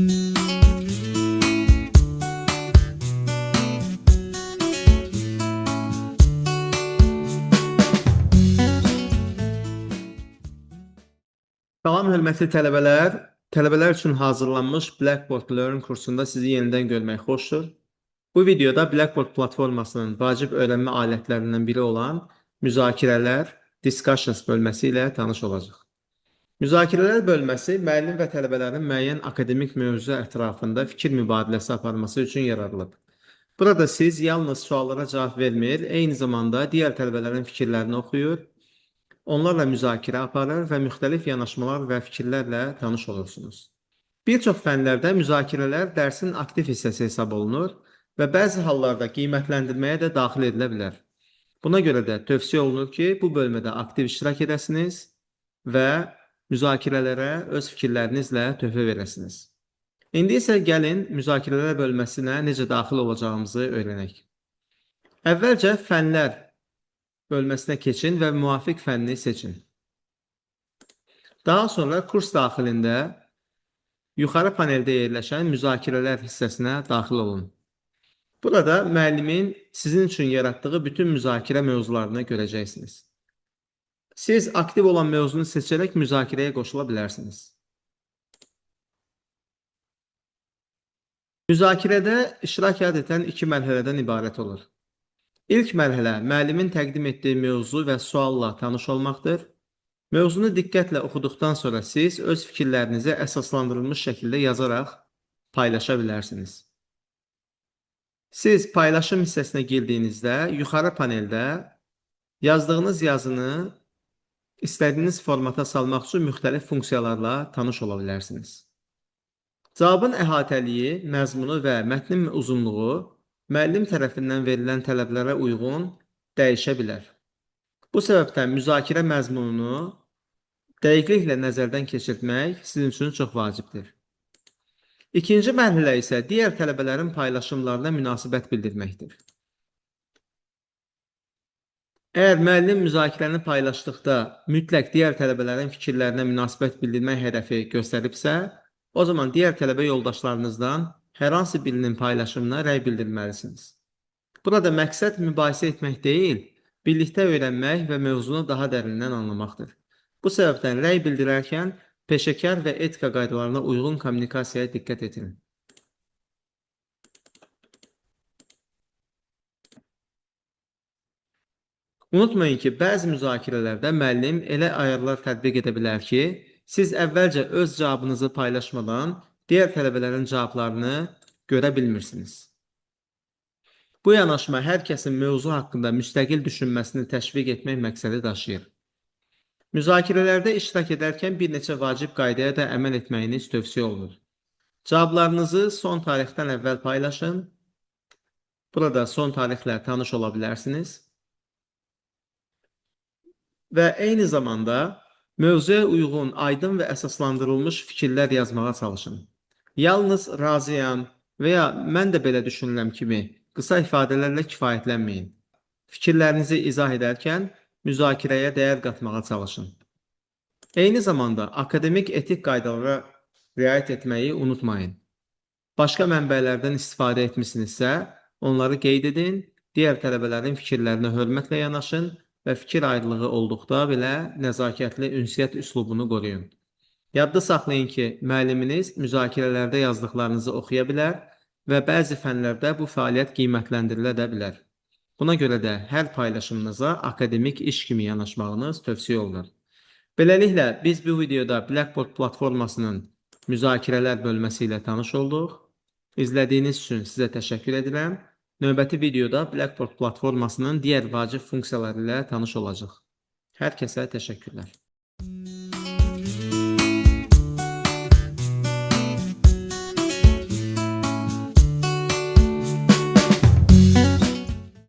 Salam, hörmətli tələbələr. Tələbələr üçün hazırlanmış Blackboard Learn kursunda sizi yenidən görmək xoşdur. Bu videoda Blackboard platformasının vacib öyrənmə alətlərindən biri olan müzakirələr, discussions bölməsi ilə tanış olacaq. Müzakirələr bölməsi müəllim və tələbələrin müəyyən akademik mövzu ətrafında fikir mübadiləsi aparması üçün yaradılıb. Burada siz yalnız suallara cavab vermir, eyni zamanda digər tələbələrin fikirlərini oxuyur, onlarla müzakirə aparır və müxtəlif yanaşmalar və fikirlərlə tanış olursunuz. Bir çox fənlərdə müzakirələr dərsin aktiv hissəsi hesab olunur və bəzi hallarda qiymətləndirməyə də daxil edilə bilər. Buna görə də tövsiyə olunur ki, bu bölmədə aktiv iştirak edəsiniz və müzakirələrə öz fikirlərinizlə töhfə verəsiniz. İndi isə gəlin müzakirələr bölməsinə necə daxil olacağımızı öyrənək. Əvvəlcə fənlər bölməsinə keçin və müvafiq fənni seçin. Daha sonra kurs daxilində yuxarı paneldə yerləşən müzakirələr hissəsinə daxil olun. Burada müəllimin sizin üçün yaratdığı bütün müzakirə mövzularını görəcəksiniz. Siz aktiv olan mövzunu seçərək müzakirəyə qoşula bilərsiniz. Müzakirədə iştirak edən iki mərhələdən ibarət olur. İlk mərhələ müəllimin təqdim etdiyi mövzu və sualla tanış olmaqdır. Mövzunu diqqətlə oxuduqdan sonra siz öz fikirlərinizi əsaslandırılmış şəkildə yazaraq paylaşa bilərsiniz. Siz paylaşım hissəsinə girdiyinizdə yuxarı paneldə yazdığınız yazını istədiyiniz formata salmaq üçün müxtəlif funksiyalarla tanış ola bilərsiniz. Cavabın əhatəliyi, məzmunu və mətnin uzunluğu müəllim tərəfindən verilən tələblərə uyğun dəyişə bilər. Bu səbəbdən müzakirə məzmununu dəqiqliklə nəzərdən keçirmək sizin üçün çox vacibdir. İkinci mərhələ isə digər tələbələrin paylaşımlarına münasibət bildirməkdir. Əgər müəllim müzakirəni paylaşdıqda mütləq digər tələbələrin fikirlərinə münasibət bildirmək hədəfi göstəribsə, o zaman digər tələbə yoldaşlarınızdan hər hansı birinin paylaşımına rəy bildirməlisiniz. Burada məqsəd mübahisə etmək deyil, birlikdə öyrənmək və mövzunu daha dərindən anlamaqdır. Bu səbəbdən rəy bildirərkən peşəkar və etika qaydalarına uyğun kommunikasiyaya diqqət edin. Unutmayın ki, bəzi müzakirələrdə müəllim elə ayarlar tətbiq edə bilər ki, siz əvvəlcə öz cavabınızı paylaşmadan digər tələbələrin cavablarını görə bilmirsiniz. Bu yanaşma hər kəsin mövzu haqqında müstəqil düşünməsini təşviq etmək məqsədi daşıyır. Müzakirələrdə iştirak edərkən bir neçə vacib qaydaya da əməl etməyiniz tövsiyə olunur. Cavablarınızı son tarixdən əvvəl paylaşın. Burada son tarixlə tanış ola bilərsiniz. Və eyni zamanda mövzuya uyğun, aydın və əsaslandırılmış fikirlər yazmağa çalışın. Yalnız razıyam və ya mən də belə düşünürəm kimi qısa ifadələrlə kifayətlənməyin. Fikirlərinizi izah edərkən müzakirəyə dəyər qatmağa çalışın. Eyni zamanda akademik etik qaydalara riayət etməyi unutmayın. Başqa mənbələrdən istifadə etmisinizsə, onları qeyd edin, digər tələbələrin fikirlərinə hörmətlə yanaşın və fikir ayrılığı olduqda belə nəzakətli ünsiyyət üslubunu qoruyun. Yadda saxlayın ki, müəlliminiz müzakirələrdə yazdıqlarınızı oxuya bilər və bəzi fənlərdə bu fəaliyyət qiymətləndirilə də bilər. Buna görə də hər paylaşımınıza akademik iş kimi yanaşmağınız tövsiyə olunur. Beləliklə, biz bu videoda Blackboard platformasının müzakirələr bölməsi ilə tanış olduq. İzlədiyiniz üçün sizə təşəkkür edirəm. Növbəti videoda Blackboard platformasının digər vacib funksiyaları ilə tanış olacaq. Hər kəsə təşəkkürlər.